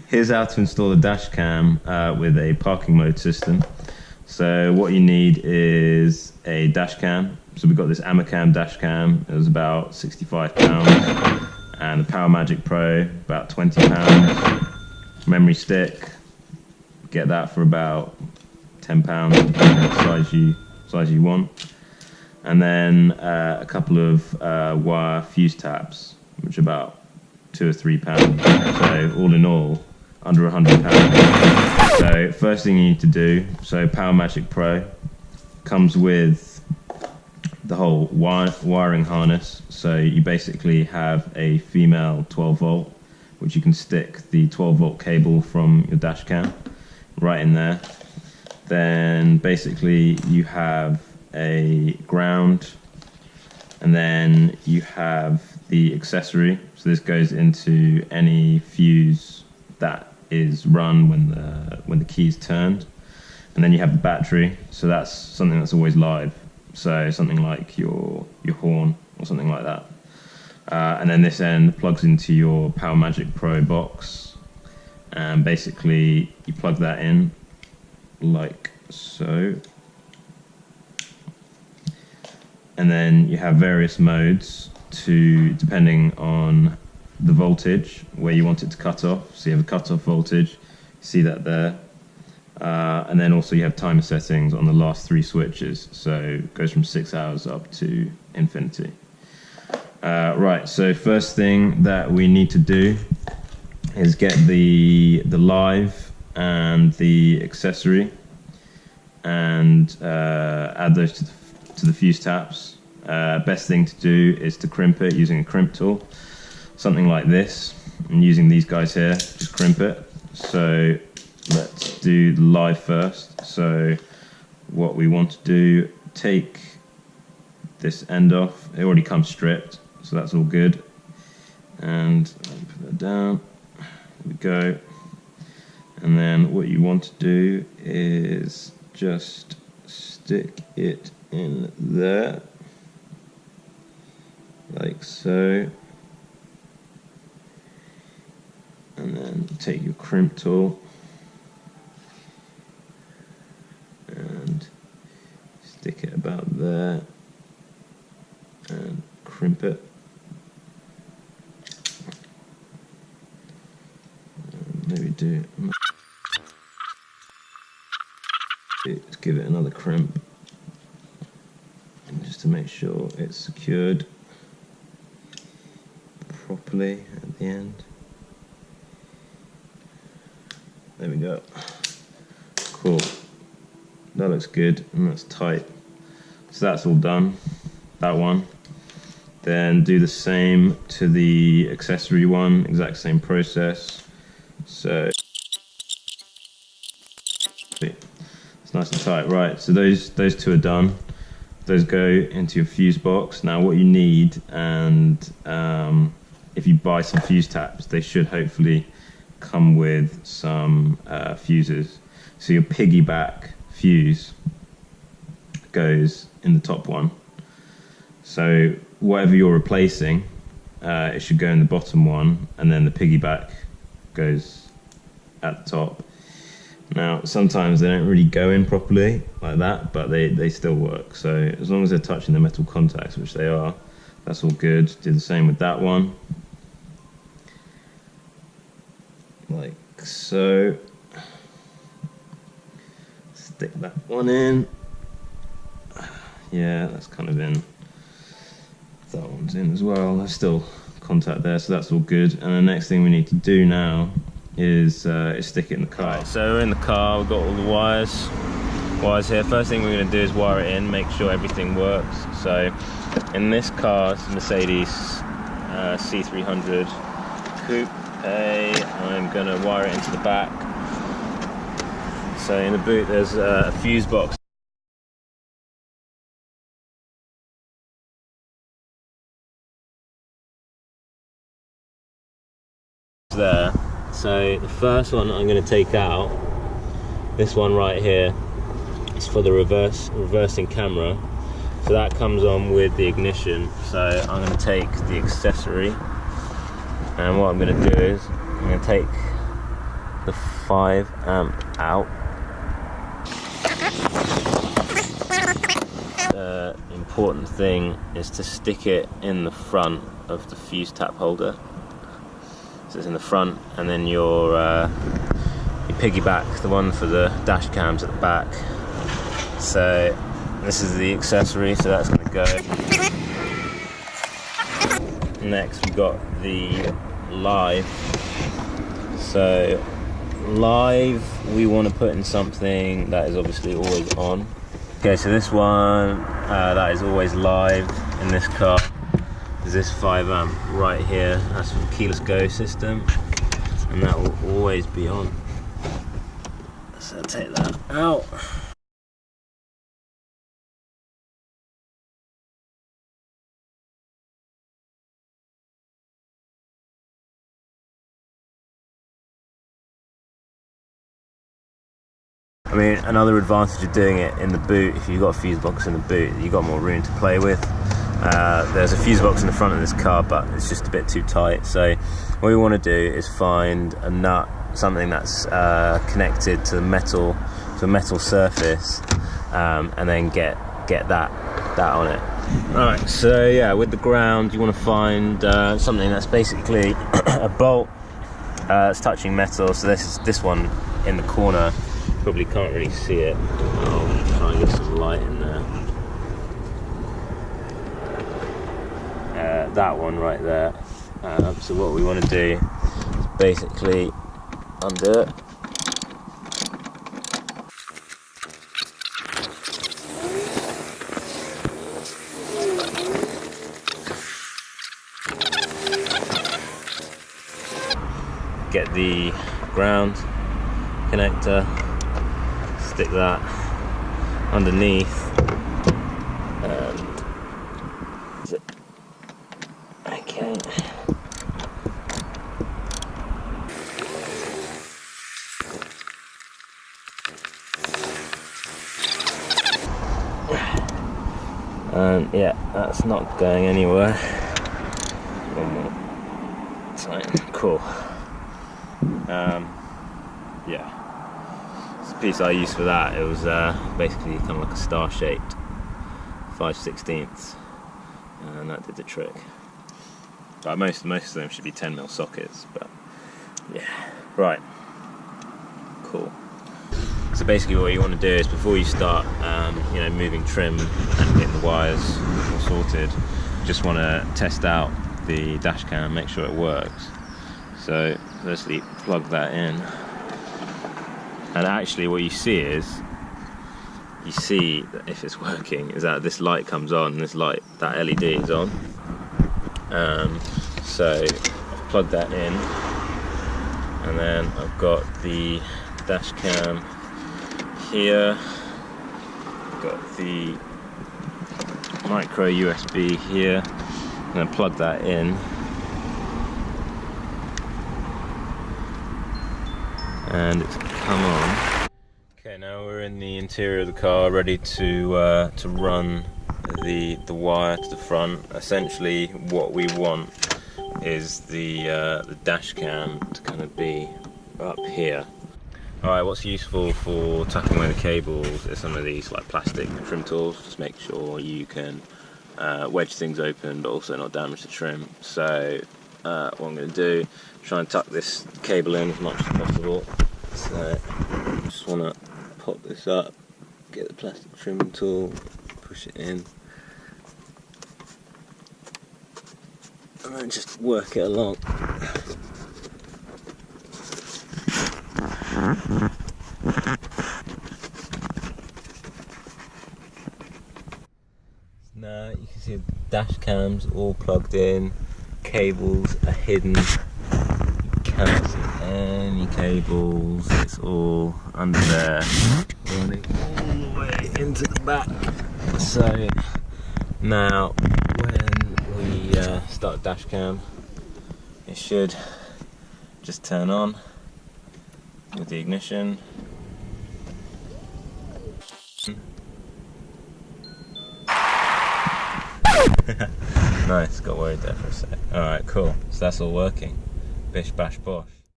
Here's how to install a dash cam with a parking mode system. So what you need is a dash cam. So we've got this Amacam dash cam. It was about £65, and the Power Magic Pro about £20. Memory stick, get that for about £10, depending on the size you want. And then a couple of wire fuse taps, which are about £2 or £3. So all in all, under £100. So first thing you need to do, so Power Magic Pro comes with the whole wiring harness. So you basically have a female 12 volt, which you can stick the 12 volt cable from your dash cam right in there. Then basically you have a ground, and then you have the accessory. So this goes into any fuse that is run when the key is turned. And then you have the battery, so that's something that's always live. So something like your horn or something like that. And then this end plugs into your Power Magic Pro box, and basically you plug that in like so. And then you have various modes depending on the voltage where you want it to cut off. So you have a cut-off voltage, you see that there. And then also you have timer settings on the last 3 switches. So it goes from 6 hours up to infinity. Right, so first thing that we need to do is get the live and the accessory, and add those to the fuse taps. Best thing to do is to crimp it using a crimp tool, something like this, and using these guys here, just crimp it. So let's do the live first. So what we want to do, take this end off. It already comes stripped, so that's all good. And put that down, there we go. And then what you want to do is just stick it in there, like so. And then take your crimp tool and stick it about there and crimp it. And maybe let's give it another crimp, and just to make sure it's secured properly at the end. There we go. Cool. That looks good, and that's tight. So that's all done, that one. Then do the same to the accessory one, exact same process. So it's nice and tight. Right, so those 2 are done. Those go into your fuse box. Now what you need, and if you buy some fuse taps, they should hopefully come with some fuses. So your piggyback fuse goes in the top one. So whatever you're replacing, it should go in the bottom one, and then the piggyback goes at the top. Now sometimes they don't really go in properly like that, but they still work. So as long as they're touching the metal contacts, which they are, that's all good. Do the same with that one, like so. Stick that one in. Yeah, that's kind of in. That one's in as well. There's still contact there, so that's all good. And the next thing we need to do now is stick it in the car. Right, so we're in the car, we've got all the wires here. First thing we're going to do is wire it in, make sure everything works. So in this car, it's a Mercedes C300 Coupe. I'm going to wire it into the back. So in the boot there's a fuse box there. So the first one I'm going to take out, this one right here, is for the reversing camera. So that comes on with the ignition. So I'm going to take the accessory, and what I'm going to do is I'm going to take the 5 amp out. The important thing is to stick it in the front of the fuse tap holder. So it's in the front, and then you piggyback the one for the dash cams at the back. So this is the accessory, so that's going to go. Next we've got the live. So live we want to put in something that is obviously always on. Okay, so this one that is always live in this car is this 5 amp right here. That's for the keyless go system, and that will always be on. So I'll take that out. I mean, another advantage of doing it in the boot, if you've got a fuse box in the boot, you've got more room to play with. There's a fuse box in the front of this car, but it's just a bit too tight. So what we want to do is find a nut, something that's connected to the metal, to a metal surface, and then get that on it. Alright, so yeah, with the ground you want to find something that's basically a bolt that's touching metal. So this one in the corner. Probably can't really see it. I'll try and get some light in there. That one right there. So what we want to do is basically undo it. Get the ground connector. Stick that underneath, and okay. And yeah, that's not going anywhere. One more time. Cool. Yeah. The piece I used for that, it was basically kind of like a star-shaped 5/16, and that did the trick. But most of them should be 10mm sockets, but yeah. Right, cool. So basically what you want to do is, before you start moving trim and getting the wires all sorted, just want to test out the dash cam, make sure it works. So firstly plug that in. And actually what you see that if it's working, is that this light comes on, and this light, that LED is on. So I've plugged that in, and then I've got the dash cam here, I've got the micro USB here, and I plug that in. And it's come on. Okay, now we're in the interior of the car, ready to run the wire to the front. Essentially, what we want is the dash cam to kind of be up here. All right, what's useful for tucking away the cables is some of these like plastic trim tools. Just make sure you can wedge things open, but also not damage the trim. So what I'm going to do, try and tuck this cable in as much as possible. So just want to pop this up, get the plastic trimming tool, push it in, and then just work it along. Now you can see the dash cams all plugged in, cables are hidden, you cannot see any cables, it's all under there, running all the way into the back. So now when we start dash cam, it should just turn on with the ignition. Nice, got worried there for a sec. Alright, cool. So that's all working. Bish bash bosh.